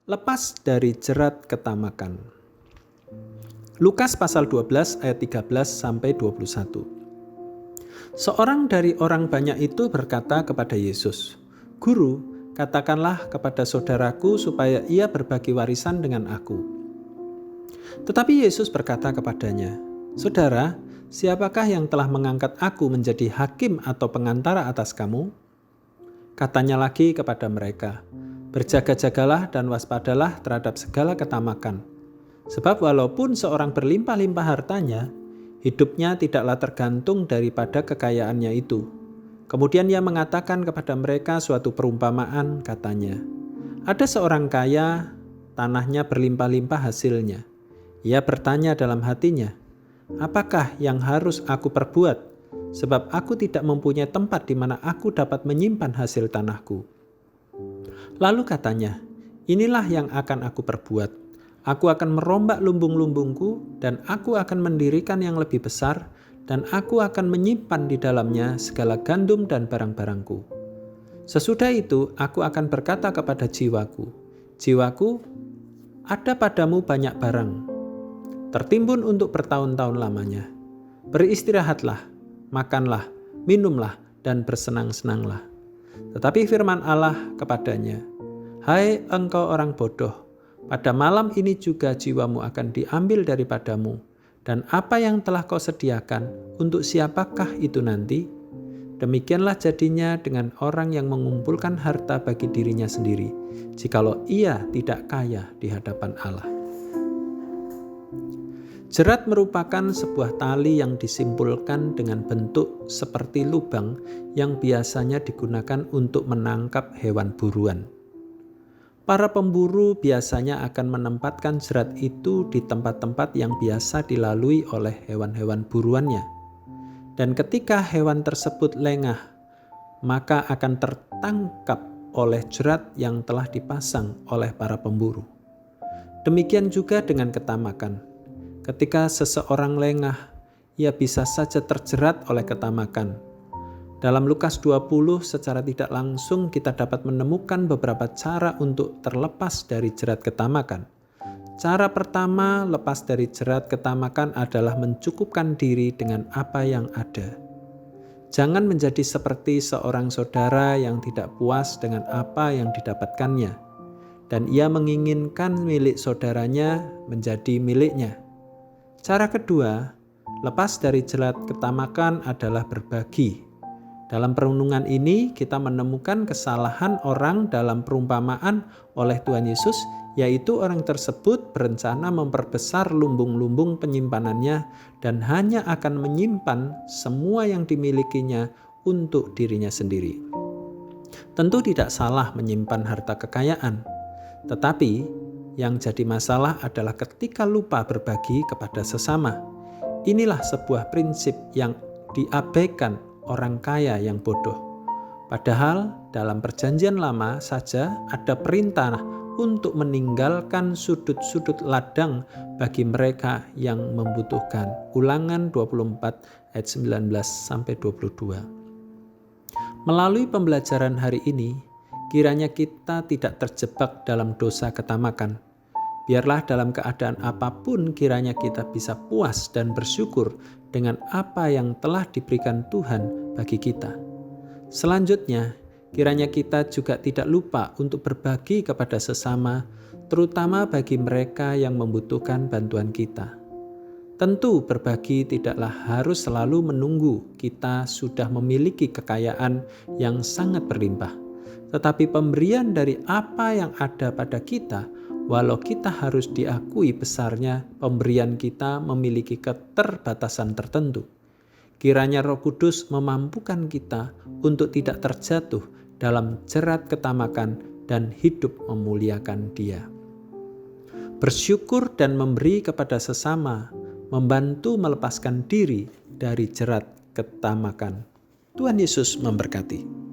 Lepas dari jerat ketamakan. Lukas pasal 12 ayat 13 sampai 21. Seorang dari orang banyak itu berkata kepada Yesus, "Guru, katakanlah kepada saudaraku supaya ia berbagi warisan dengan aku." Tetapi Yesus berkata kepadanya, "Saudara, siapakah yang telah mengangkat aku menjadi hakim atau pengantara atas kamu?" Katanya lagi kepada mereka, "Berjaga-jagalah dan waspadalah terhadap segala ketamakan. Sebab walaupun seorang berlimpah-limpah hartanya, hidupnya tidaklah tergantung daripada kekayaannya itu." Kemudian ia mengatakan kepada mereka suatu perumpamaan, katanya, "Ada seorang kaya, tanahnya berlimpah-limpah hasilnya. Ia bertanya dalam hatinya, 'Apakah yang harus aku perbuat? Sebab aku tidak mempunyai tempat di mana aku dapat menyimpan hasil tanahku.' Lalu katanya, 'Inilah yang akan aku perbuat. Aku akan merombak lumbung-lumbungku dan aku akan mendirikan yang lebih besar dan aku akan menyimpan di dalamnya segala gandum dan barang-barangku. Sesudah itu aku akan berkata kepada jiwaku, jiwaku, ada padamu banyak barang, tertimbun untuk bertahun-tahun lamanya. Beristirahatlah, makanlah, minumlah, dan bersenang-senanglah.' Tetapi firman Allah kepadanya, 'Hai engkau orang bodoh, pada malam ini juga jiwamu akan diambil daripadamu, dan apa yang telah kau sediakan, untuk siapakah itu nanti?' Demikianlah jadinya dengan orang yang mengumpulkan harta bagi dirinya sendiri, jikalau ia tidak kaya di hadapan Allah." Jerat merupakan sebuah tali yang disimpulkan dengan bentuk seperti lubang yang biasanya digunakan untuk menangkap hewan buruan. Para pemburu biasanya akan menempatkan jerat itu di tempat-tempat yang biasa dilalui oleh hewan-hewan buruannya. Dan ketika hewan tersebut lengah, maka akan tertangkap oleh jerat yang telah dipasang oleh para pemburu. Demikian juga dengan ketamakan. Ketika seseorang lengah, ia bisa saja terjerat oleh ketamakan. Dalam Lukas 20 secara tidak langsung kita dapat menemukan beberapa cara untuk terlepas dari jerat ketamakan. Cara pertama lepas dari jerat ketamakan adalah mencukupkan diri dengan apa yang ada. Jangan menjadi seperti seorang saudara yang tidak puas dengan apa yang didapatkannya, dan ia menginginkan milik saudaranya menjadi miliknya. Cara kedua, lepas dari jerat ketamakan adalah berbagi. Dalam perenungan ini kita menemukan kesalahan orang dalam perumpamaan oleh Tuhan Yesus, yaitu orang tersebut berencana memperbesar lumbung-lumbung penyimpanannya dan hanya akan menyimpan semua yang dimilikinya untuk dirinya sendiri. Tentu tidak salah menyimpan harta kekayaan, tetapi yang jadi masalah adalah ketika lupa berbagi kepada sesama. Inilah sebuah prinsip yang diabaikan orang kaya yang bodoh. Padahal dalam Perjanjian Lama saja ada perintah untuk meninggalkan sudut-sudut ladang bagi mereka yang membutuhkan. Ulangan 24 ayat 19-22. Melalui pembelajaran hari ini, kiranya kita tidak terjebak dalam dosa ketamakan. Biarlah dalam keadaan apapun kiranya kita bisa puas dan bersyukur dengan apa yang telah diberikan Tuhan bagi kita. Selanjutnya, kiranya kita juga tidak lupa untuk berbagi kepada sesama, terutama bagi mereka yang membutuhkan bantuan kita. Tentu berbagi tidaklah harus selalu menunggu kita sudah memiliki kekayaan yang sangat berlimpah. Tetapi pemberian dari apa yang ada pada kita, walau kita harus diakui besarnya, pemberian kita memiliki keterbatasan tertentu. Kiranya Roh Kudus memampukan kita untuk tidak terjatuh dalam jerat ketamakan dan hidup memuliakan Dia. Bersyukur dan memberi kepada sesama, membantu melepaskan diri dari jerat ketamakan. Tuhan Yesus memberkati.